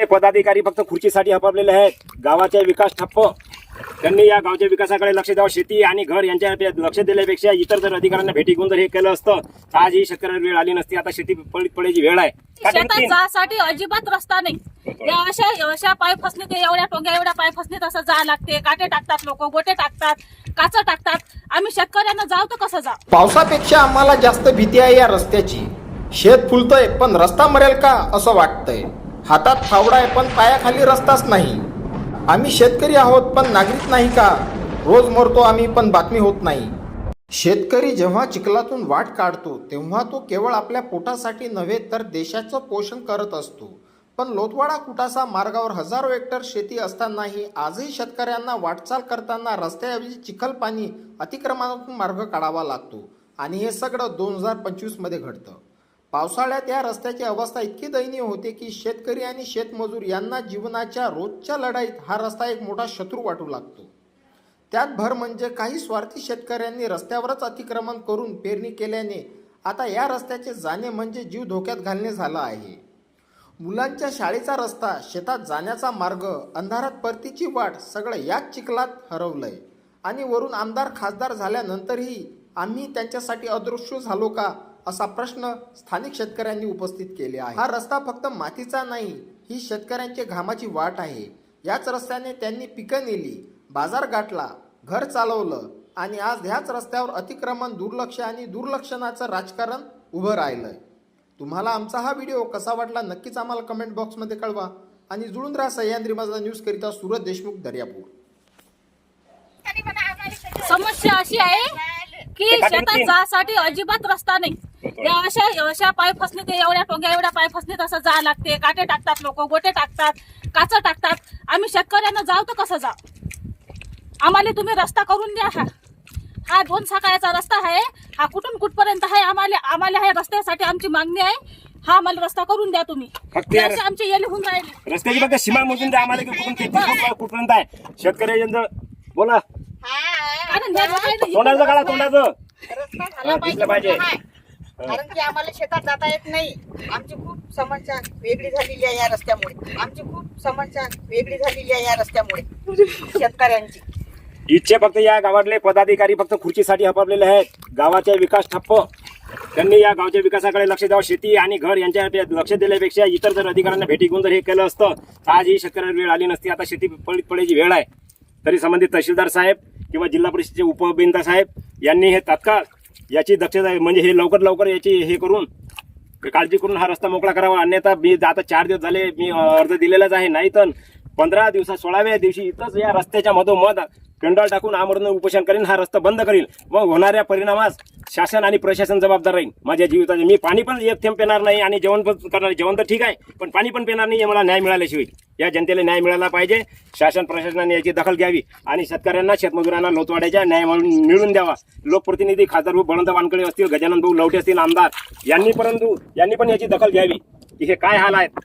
पदाधिकारी फक्त खुर्चीसाठी हपापलेले आहेत। गावाचा विकास ठप्प। त्यांनी या गावच्या विकासाकडे लक्ष द्यावं। शेती आणि घर यांच्या लक्ष दिल्यापेक्षा इतर जर अधिकाऱ्यांना भेटी घेऊन जर हे केलं असतं तर आज ही शेतकऱ्याला वेळ आली नसती। आता शेती पडीत पडायची वेळ आहे। शेतात जासाठी अजिबात रस्ता नाही। अशा पाय फसले ते एवढ्या टोंग्या एवढ्या पाय फसले तसं जा लागते। काटे टाकतात लोक, गोटे टाकतात, काच टाकतात। आम्ही शेतकऱ्यांना जाऊ तर कसं जा? पावसापेक्षा आम्हाला जास्त भीती आहे या रस्त्याची। शेत फुलतंय पण रस्ता मरेल का असं वाटतंय। हातात फावडा आहे पण पायाखाली रस्ताच नाही। आम्ही शेतकरी आहोत पण नागरिक नाही का? रोज मरतो आम्ही पण बातमी होत नाही। शेतकरी जेव्हा चिखलातून वाट काढतो तेव्हा तो केवळ आपल्या पोटासाठी नव्हे तर देशाचं पोषण करत असतो। पण लोतवाडा कुटासा मार्गावर हजारो हेक्टर शेती असतानाही आजही शेतकऱ्यांना वाटचाल करताना रस्त्याऐवजी चिखल पाणी अतिक्रमणातून मार्ग काढावा लागतो। आणि हे सगळं 2025 मध्ये घडतं। पावसाळ्यात या रस्त्याची अवस्था इतकी दयनीय होते की शेतकरी आणि शेतमजूर यांना जीवनाच्या रोजच्या लढाईत हा रस्ता एक मोठा शत्रू वाटू लागतो। त्यात भर म्हणजे काही स्वार्थी शेतकऱ्यांनी रस्त्यावरच अतिक्रमण करून पेरणी केल्याने आता या रस्त्याचे जाणे म्हणजे जीव धोक्यात घालणे झालं आहे। मुलांच्या शाळेचा रस्ता, शेतात जाण्याचा मार्ग, अंधारात परतीची वाट सगळं याच चिखलात हरवलंय। आणि वरून आमदार खासदार झाल्यानंतरही आम्ही त्यांच्यासाठी अदृश्य झालो का असा प्रश्न स्थानिक शेतकऱ्यांनी उपस्थित केले आहे। हा रस्ता फक्त मातीचा नाही, ही शेतकऱ्यांची घामाची वाट आहे। याच रस्त्याने त्यांनी पिकं नेली, बाजार गाठला, घर चालवलं आणि आज ह्याच रस्त्यावर अतिक्रमण, दुर्लक्ष आणि दुर्लक्षणाचं राजकारण उभं राहिलंय। तुम्हाला आमचा हा व्हिडिओ कसा वाटला नक्कीच आम्हाला कमेंट बॉक्समध्ये कळवा आणि जुळून राहा सह्याद्री माझा न्यूज करिता सूरज देशमुख, दर्यापूर। समस्या अशी आहे की शेतात जासाठी अजिबात रस्ता नाही। अशा पाय फसले ते एवढ्या टोंग्या एवढ्या पाय फसले तसं जा लागते। काटे टाकतात लोक, गोटे टाकतात, काच टाकतात। आम्ही शेतकऱ्यांना जाऊ तर कसं जा? आम्हाला तुम्ही रस्ता करून द्या। हा 2 सकाळचा रस्ता आहे, हा कुठून कुठपर्यंत आहे। आम्हाला ह्या रस्त्यासाठी आमची मागणी आहे। हा आम्हाला रस्ता करून द्या तुम्ही। आमचे येले होऊन राहिले रस्त्याची फक्त सीमा मोजून द्या आम्हाला की कुठपर्यंत आहे शेतकऱ्यांचं। बोला तोंडाचं काढा, तोंडाचं रस्ता झाला पाहिजे। कारण की आम्हाला शेतात जाता येत नाही। आमची खूप समस्या वेगळी झालेली आहे या रस्त्यामुळे। या रस्त्यामुळे शेतकऱ्यांची इच्छे फक्त या गावातले पदाधिकारी फक्त खुर्चीसाठी हपापलेले आहेत। गावाचा विकास ठप्प। त्यांनी या गावच्या विकासाकडे लक्ष द्यावं। शेती आणि घर यांच्या लक्ष दिल्यापेक्षा इतर जर अधिकाऱ्यांना भेटी घेऊन जर हे केलं असतं तर आज ही शेतकऱ्याला वेळ आली नसती। आता शेती पडीत पडायची वेळ आहे। तरी संबंधित तहसीलदार साहेब किंवा जिल्हा परिषदेचे उपअभियंता साहेब यांनी हे तात्काळ याची दक्षता म्हणजे हे लवकर याची हे करून काळजी करून हा रस्ता मोकळा करावा। अन्यथा मी आता 4 दिवस झाले मी अर्ज दिलेलाच आहे। नाही तर 15 दिवसात 16व्या दिवशी इथंच या रस्त्याच्या मधोमध पेंडॉल टाकून आमरण उपोषण करीन। हा रस्ता बंद करील। मग होणाऱ्या परिणामास शासन आणि प्रशासन जबाबदार राहील। माझ्या जीविताचे मी पाणी पण एक थेंब पिणार नाही आणि जेवण पण करणार। जेवण तर ठीक आहे पण पाणी पण पिणार नाही। मला न्याय मिळाल्याशिवाय या जनतेला न्याय मिळाला पाहिजे। शासन प्रशासनाने याची दखल घ्यावी आणि शेतकऱ्यांना शेतमजुरांना लोतवाड्याच्या न्याय मिळून द्यावा। लोकप्रतिनिधी खासदार भाऊ बळवंत वानकडे असतील, गजानन भाऊ लवटे असतील आमदार यांनी पण याची दखल घ्यावी की हे काय हाल आहेत।